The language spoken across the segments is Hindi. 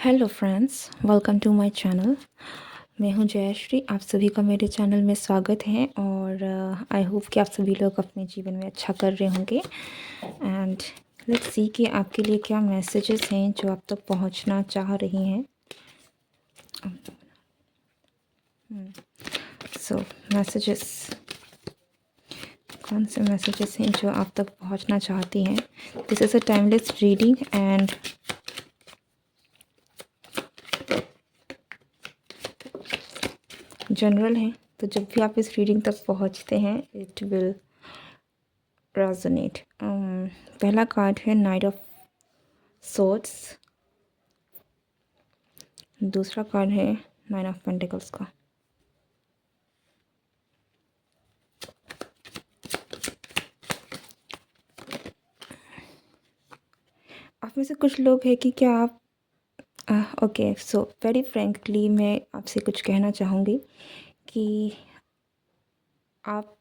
Hello friends, welcome to my channel. मैं हूं जयश्री। आप सभी का मेरे चैनल में स्वागत है और आई होप कि आप सभी लोग अपने जीवन में अच्छा कर रहे होंगे। एंड लेट्स सी कि आपके लिए क्या मैसेजेस हैं जो आप तक पहुंचना चाह रही हैं। सो मैसेजेस, कौन से मैसेजेस हैं जो आप तक पहुंचना चाहती हैं। This is a timeless reading and general है, तो जब भी आप इस रीडिंग तक पहुंचते हैं इट विल रेजोनेट। पहला कार्ड है नाइट ऑफ सोर्ड्स, दूसरा कार्ड है नाइन ऑफ पेंटिकल्स का। आप में से कुछ लोग हैं कि क्या आप ओके, सो वेरी फ्रेंकली मैं आपसे कुछ कहना चाहूँगी कि आप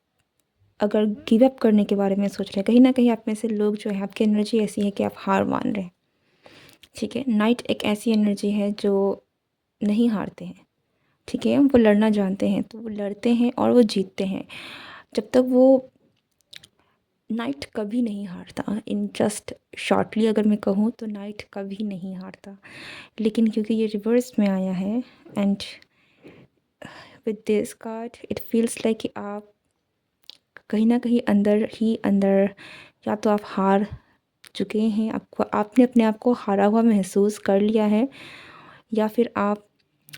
अगर गिव अप करने के बारे में सोच रहे हैं, कहीं ना कहीं आप में से लोग जो है, आपकी एनर्जी ऐसी है कि आप हार मान रहे हैं। ठीक है, नाइट एक ऐसी एनर्जी है जो नहीं हारते हैं। ठीक है, वो लड़ना जानते हैं तो वो लड़ते हैं और वो जीतते हैं। जब तक वो नाइट कभी नहीं हारता। इन जस्ट शॉर्टली अगर मैं कहूँ तो नाइट कभी नहीं हारता। लेकिन क्योंकि ये रिवर्स में आया है and with this card it feels like कि आप कहीं ना कहीं अंदर ही अंदर या तो आप हार चुके हैं, आपको आपने अपने आप को हारा हुआ महसूस कर लिया है, या फिर आप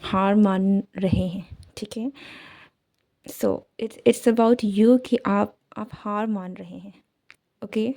हार मान रहे हैं। ठीक है, सो इट्स अबाउट यू कि आप हार मान रहे हैं। Okay,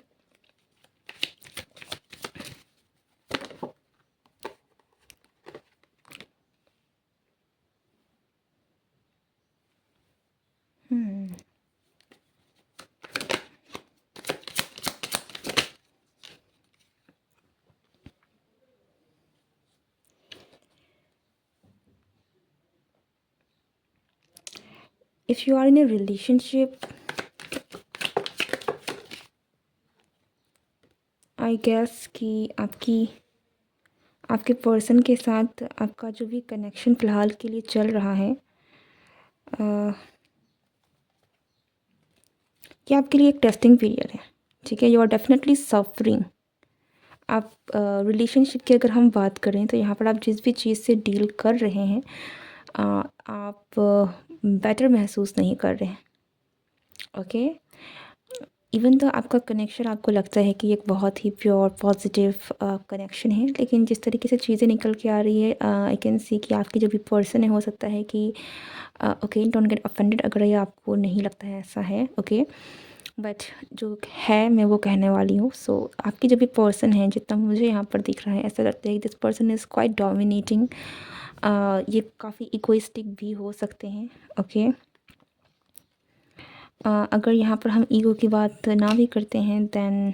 if you are in a relationship, I guess कि आपके पर्सन के साथ आपका जो भी कनेक्शन फ़िलहाल के लिए चल रहा है, ये आपके लिए एक टेस्टिंग पीरियड है। ठीक है, यू आर डेफिनेटली सफरिंग। आप रिलेशनशिप की अगर हम बात करें तो यहाँ पर आप जिस भी चीज़ से डील कर रहे हैं, आप बेटर महसूस नहीं कर रहे हैं। ओके, इवन तो आपका कनेक्शन आपको लगता है कि एक बहुत ही प्योर पॉजिटिव कनेक्शन है, लेकिन जिस तरीके से चीज़ें निकल के आ रही है, आई कैन सी कि आपकी जो भी पर्सन है, हो सकता है कि ओके, डोंट गेट ऑफेंडेड अगर ये आपको नहीं लगता है ऐसा है। ओके, बट जो है मैं वो कहने वाली हूँ। सो आपकी जो भी पर्सन है, जितना मुझे यहाँ पर दिख रहा है, ऐसा लगता है कि this person is quite dominating. ये काफ़ी इगोइस्टिक भी हो सकते हैं। ओके, अगर यहाँ पर हम ईगो की बात ना भी करते हैं, then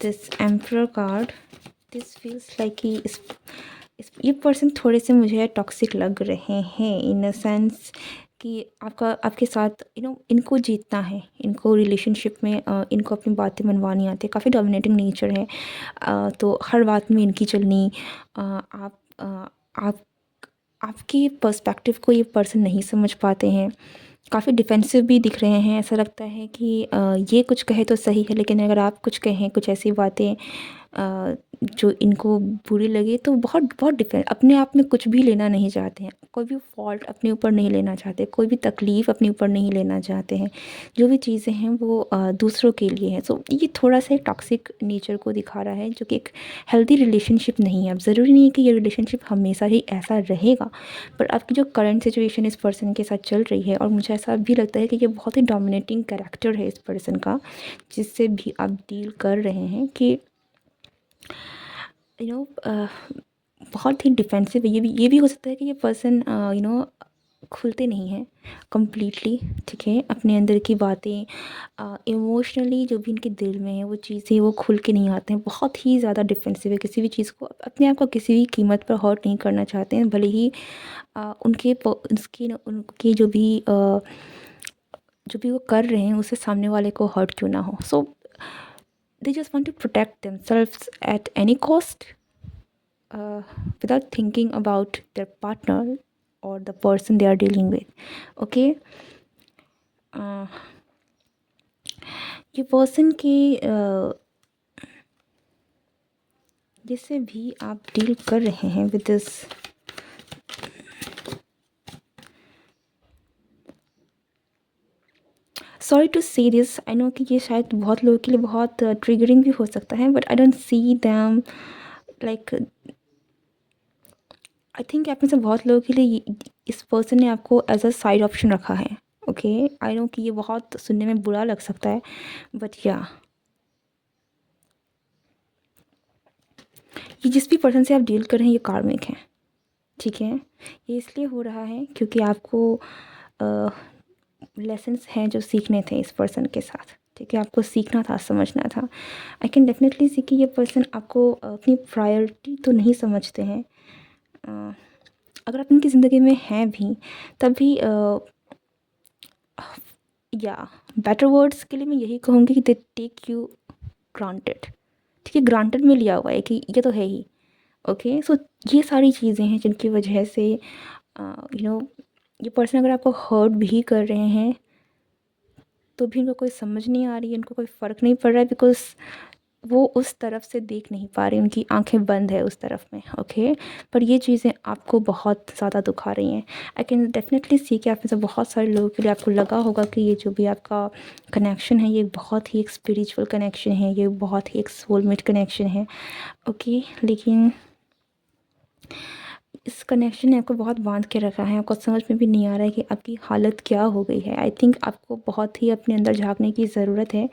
this emperor card, this feels like कि ये पर्सन थोड़े से मुझे टॉक्सिक लग रहे हैं, इन अ सेंस कि आपके साथ इनको जीतना है, इनको रिलेशनशिप में इनको अपनी बातें मनवानी आती है, काफ़ी डोमिनेटिंग नेचर है। तो हर बात में इनकी चलनी, आप आपकी पर्सपेक्टिव को ये पर्सन नहीं समझ पाते हैं, काफ़ी डिफेंसिव भी दिख रहे हैं। ऐसा लगता है कि ये कुछ कहे तो सही है, लेकिन अगर आप कुछ कहें, कुछ ऐसी बातें जो इनको बुरी लगे, तो बहुत बहुत डिफेंस, अपने आप में कुछ भी लेना नहीं चाहते हैं, कोई भी फॉल्ट अपने ऊपर नहीं लेना चाहते, कोई भी तकलीफ़ अपने ऊपर नहीं लेना चाहते हैं। जो भी चीज़ें हैं वो दूसरों के लिए हैं। सो ये थोड़ा सा टॉक्सिक नेचर को दिखा रहा है, जो कि एक हेल्दी रिलेशनशिप नहीं है। अब ज़रूरी नहीं है कि ये रिलेशनशिप हमेशा ही ऐसा रहेगा, पर आपकी जो करंट सिचुएशन इस पर्सन के साथ चल रही है, और मुझे ऐसा भी लगता है कि ये बहुत ही डोमिनेटिंग कैरेक्टर है इस पर्सन का, जिससे भी आप डील कर रहे हैं, कि यू नो बहुत ही डिफेंसिव है। ये भी हो सकता है कि ये पर्सन खुलते नहीं हैं कम्प्लीटली। ठीक है, अपने अंदर की बातें, इमोशनली जो भी इनके दिल में है वो चीज़ें वो खुल के नहीं आते हैं, बहुत ही ज़्यादा डिफेंसिव है। किसी भी चीज़ को, अपने आप को किसी भी कीमत पर हर्ट नहीं करना चाहते हैं, भले ही उनकी जो भी वो कर रहे हैं उससे सामने वाले को हर्ट क्यों ना हो। So they just want to protect themselves at any cost. without thinking about their partner or the person they are dealing with. Okay, ये पर्सन की जिससे भी आप डील कर रहे हैं विद दिस, सॉरी टू से दिस, आई नो कि ये शायद बहुत लोगों के लिए बहुत ट्रिगरिंग भी हो सकता है, but I don't see them like, I think आप में से बहुत लोगों के लिए इस पर्सन ने आपको एज अ साइड ऑप्शन रखा है. ओके, आई नो कि ये बहुत सुनने में बुरा लग सकता है, बट या ये जिस भी पर्सन से आप डील कर रहे हैं ये कार्मिक है. ठीक है, ये इसलिए हो रहा है क्योंकि आपको लेसन्स हैं जो सीखने थे इस पर्सन के साथ. ठीक है, आपको सीखना था, समझना था. आई कैन डेफिनेटली सी कि ये पर्सन आपको अपनी प्रायोरिटी तो नहीं समझते हैं. अगर आप इनकी ज़िंदगी में हैं भी तब भी या बेटर वर्ड्स के लिए मैं यही कहूँगी कि दे टेक यू ग्रांटेड. ठीक है, ग्रांटेड में लिया हुआ है कि ये तो है ही. ओके, सो ये सारी चीज़ें हैं जिनकी वजह से यू नो ये पर्सन अगर आपको हर्ट भी कर रहे हैं तो भी उनको कोई समझ नहीं आ रही है, उनको कोई फ़र्क नहीं पड़ रहा है, बिकॉज़ वो उस तरफ से देख नहीं पा रही, उनकी आंखें बंद है उस तरफ में. ओके, पर ये चीज़ें आपको बहुत ज़्यादा दुखा रही हैं. आई कैन डेफिनेटली सी कि आप में से बहुत सारे लोगों के लिए आपको लगा होगा कि ये जो भी आपका कनेक्शन है ये बहुत ही एक स्पिरिचुअल कनेक्शन है, ये बहुत ही एक सोलमेट कनेक्शन है. ओके, लेकिन इस कनेक्शन ने आपको बहुत बांध के रखा है. आपको समझ में भी नहीं आ रहा है कि आपकी हालत क्या हो गई है. आई थिंक आपको बहुत ही अपने अंदर झाँकने की ज़रूरत है.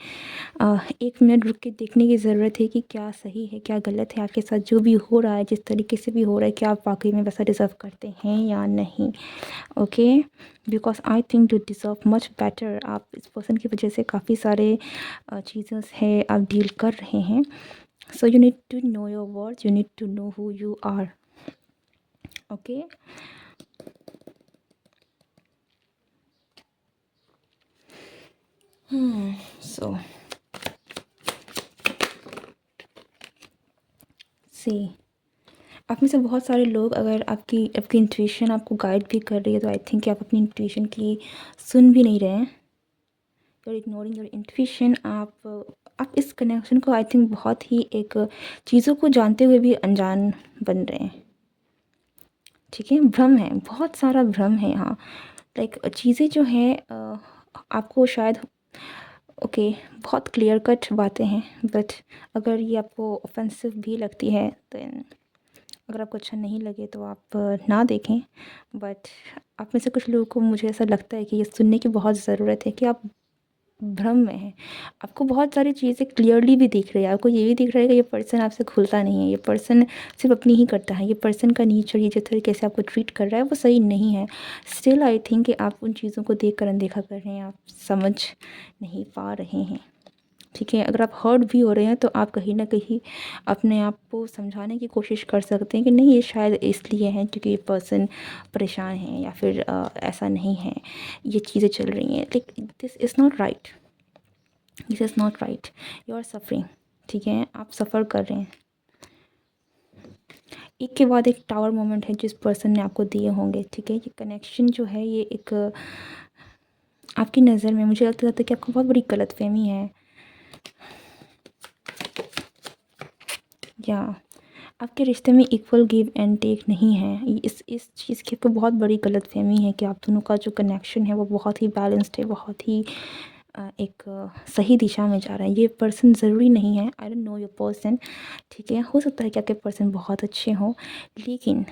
1 मिनट रुक के देखने की ज़रूरत है कि क्या सही है, क्या गलत है आपके साथ. जो भी हो रहा है, जिस तरीके से भी हो रहा है, क्या आप वाक़ई में वैसा डिज़र्व करते हैं या नहीं. Okay, because I think you deserve much better. आप इस पर्सन की वजह से काफ़ी सारे चीज़ें हैं आप डील कर रहे हैं. So you need to know your worth, you need to know who you are. Okay, so see आप में से बहुत सारे लोग, अगर आपकी इंट्यूशन आपको गाइड भी कर रही है तो आई थिंक कि आप अपनी इंट्यूशन की सुन भी नहीं रहे हैं. You are ignoring your intuition. आप इस कनेक्शन को आई थिंक बहुत ही एक चीज़ों को जानते हुए भी अनजान बन रहे हैं. ठीक है, भ्रम है, बहुत सारा भ्रम है यहाँ. लाइक चीज़ें जो हैं आपको शायद ओके बहुत क्लियर कट बातें हैं, बट अगर ये आपको ऑफेंसिव भी लगती है देन, अगर आपको अच्छा नहीं लगे तो आप ना देखें. बट आप में से कुछ लोगों को मुझे ऐसा लगता है कि ये सुनने की बहुत ज़रूरत है कि आप भ्रम में हैं. आपको बहुत सारी चीज़ें क्लियरली भी दिख रही है. आपको ये भी दिख रहा है कि ये पर्सन आपसे खुलता नहीं है, ये पर्सन सिर्फ अपनी ही करता है, ये पर्सन का नेचर, ये जिस तरीके से आपको ट्रीट कर रहा है वो सही नहीं है. स्टिल आई थिंक कि आप उन चीज़ों को देख कर अनदेखा कर रहे हैं, आप समझ नहीं पा रहे हैं. ठीक है, अगर आप हर्ट भी हो रहे हैं तो आप कहीं ना कहीं अपने आप को समझाने की कोशिश कर सकते हैं कि नहीं ये शायद इसलिए है क्योंकि ये पर्सन परेशान है, या फिर ऐसा नहीं है, ये चीज़ें चल रही हैं. Like this is not right, this is not right. You are suffering. ठीक है, आप सफ़र कर रहे हैं. एक के बाद एक टावर मोमेंट है जिस पर्सन ने आपको दिए होंगे. ठीक है, ये कनेक्शन जो है ये एक आपकी नज़र में मुझे लगता था कि आपको बहुत बड़ी गलतफहमी है, या आपके रिश्ते में इक्वल गिव एंड टेक नहीं है. इस चीज़ की आपको बहुत बड़ी गलतफहमी है कि आप दोनों का जो कनेक्शन है वो बहुत ही बैलेंस्ड है, बहुत ही एक सही दिशा में जा रहा है. ये पर्सन ज़रूरी नहीं है. I don't know your person. ठीक है, हो सकता है कि आपके पर्सन बहुत अच्छे हों, लेकिन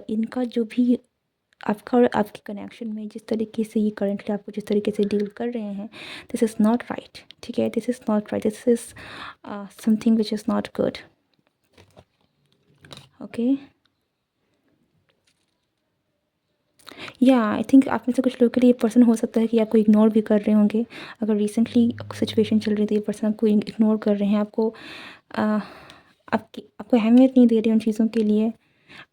इनका जो भी आपका और आपके कनेक्शन में जिस तरीके से ये करंटली आपको जिस तरीके से डील कर रहे हैं, दिस इज़ नॉट राइट. ठीक है, this is not right. This is something which is not good. Okay, या आई थिंक आप में से कुछ लोगों के लिए ये पर्सन हो सकता है कि आपको इग्नोर भी कर रहे होंगे. अगर रिसेंटली सिचुएशन चल रही थी, ये पर्सन आपको इग्नोर कर रहे हैं, आपको आपको अहमियत नहीं दे रहे उन चीज़ों के लिए.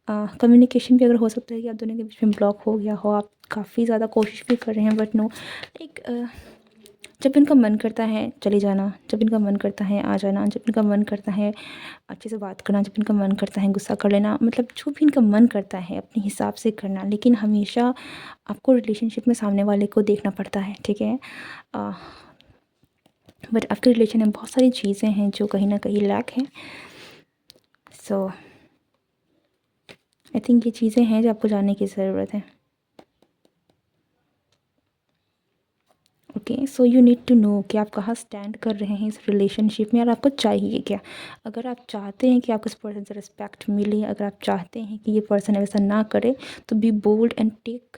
कम्युनिकेशन भी अगर हो सकता है कि आप दोनों के बीच में ब्लॉक हो गया हो, आप काफ़ी ज़्यादा कोशिश भी कर रहे हैं बट नो. लाइक जब इनका मन करता है चले जाना, जब इनका मन करता है आ जाना, जब इनका मन करता है अच्छे से बात करना, जब इनका मन करता है गुस्सा कर लेना, मतलब जो भी इनका मन करता है अपने हिसाब से करना। लेकिन हमेशा आपको रिलेशनशिप में सामने वाले को देखना पड़ता है, ठीक है। बट आपके रिलेशन में बहुत सारी चीज़ें हैं जो कहीं ना कहीं लैक हैं। सो आई थिंक ये चीज़ें हैं जो आपको जानने की ज़रूरत है। Okay, so you need to know कि आप कहाँ स्टैंड कर रहे हैं इस रिलेशनशिप में और आपको चाहिए क्या। अगर आप चाहते हैं कि आपको इस पर्सन से रिस्पेक्ट मिले, अगर आप चाहते हैं कि ये पर्सन ऐसा ना करे, तो बी बोल्ड एंड टेक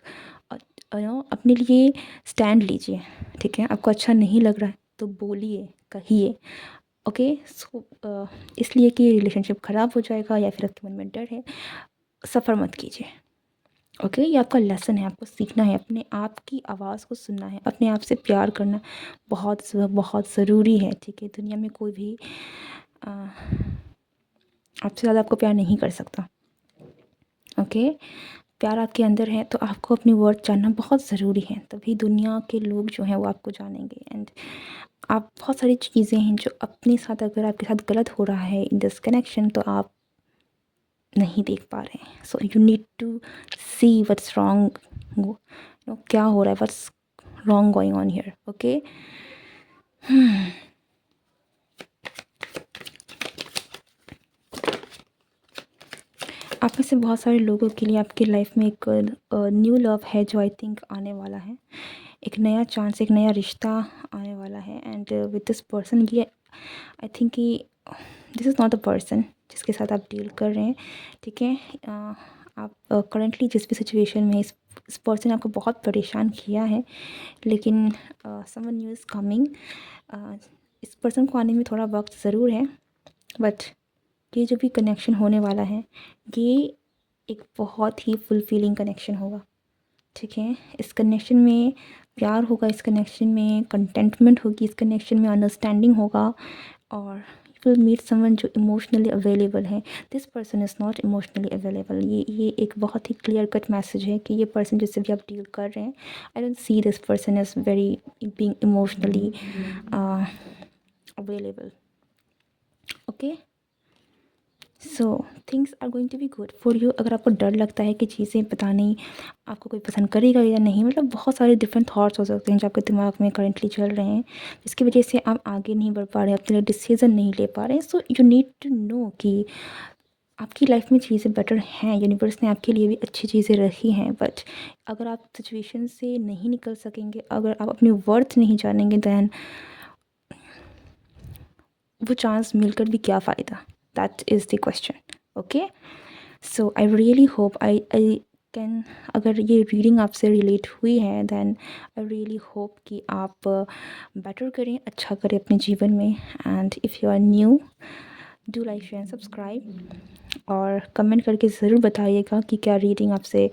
अपने लिए स्टैंड लीजिए, ठीक है। आपको अच्छा नहीं लग रहा है तो बोलिए, कहिए। ओके, सो इसलिए कि रिलेशनशिप ख़राब हो जाएगा या फिर आपके मन में डर है, सफ़र मत कीजिए। ओके, ये आपका लेसन है, आपको सीखना है, अपने आप की आवाज़ को सुनना है, अपने आप से प्यार करना बहुत बहुत ज़रूरी है, ठीक है। दुनिया में कोई भी आपसे ज़्यादा आपको प्यार नहीं कर सकता। ओके, प्यार आपके अंदर है तो आपको अपनी वर्थ जानना बहुत ज़रूरी है, तभी दुनिया के लोग जो हैं वो आपको जानेंगे। एंड आप बहुत सारी चीज़ें हैं जो अपने साथ अगर आपके साथ गलत हो रहा है इन दिस कनेक्शन, तो आप नहीं देख पा रहे हैं। So you need to see what's wrong, क्या हो रहा है, what's wrong going on here. Okay, आप में से बहुत सारे लोगों के लिए आपकी लाइफ में एक न्यू लव है जो आई थिंक आने वाला है, एक नया चांस, एक नया रिश्ता आने वाला है। एंड विद दिस पर्सन, ये आई थिंक कि this is not the person जिसके साथ आप डील कर रहे हैं, ठीक है। आप करंटली जिस भी सिचुएशन में इस पर्सन ने आपको बहुत परेशान किया है, लेकिन समवन न्यू इज़ कमिंग। इस पर्सन को आने में थोड़ा वक्त ज़रूर है, बट ये जो भी कनेक्शन होने वाला है ये एक बहुत ही फुलफिलिंग कनेक्शन होगा, ठीक है। इस कनेक्शन में प्यार होगा, इस कनेक्शन में कंटेंटमेंट होगी, इस कनेक्शन में अंडरस्टैंडिंग होगा, और यू विल मीट समवन जो इमोशनली अवेलेबल है। This person is not emotionally available. ये एक बहुत ही क्लियर कट मैसेज है कि ये पर्सन जिससे भी आप डील कर रहे हैं, I don't see this person is very being emotionally available. Okay, so things are going to be good for you. अगर आपको डर लगता है कि चीज़ें पता नहीं आपको कोई पसंद करेगा या नहीं, मतलब बहुत सारे डिफरेंट थॉट्स हो सकते हैं जो आपके दिमाग में करंटली चल रहे हैं, जिसकी वजह से आप आगे नहीं बढ़ पा रहे हैं, अपने लिए डिसीज़न नहीं ले पा रहे हैं। So you need to know कि आपकी लाइफ में चीज़ें बेटर हैं, यूनिवर्स ने आपके लिए भी अच्छी चीज़ें रखी हैं। बट अगर आप सिचुएशन से नहीं निकल सकेंगे, अगर आप अपनी वर्थ नहीं जानेंगे, दैन वो चांस मिलकर भी क्या फ़ायदा। That is the question. Okay, so I really hope I can, अगर ये रीडिंग आपसे रिलेट हुई है, दैन आई रियली होप कि आप बेटर करें, अच्छा करें अपने जीवन में। And if you are new, do like share and subscribe, और कमेंट करके ज़रूर बताइएगा कि क्या रीडिंग आपसे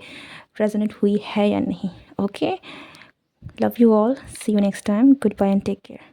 रेजोनेट हुई है या नहीं। Okay, love you all, see you next time, good bye and take care.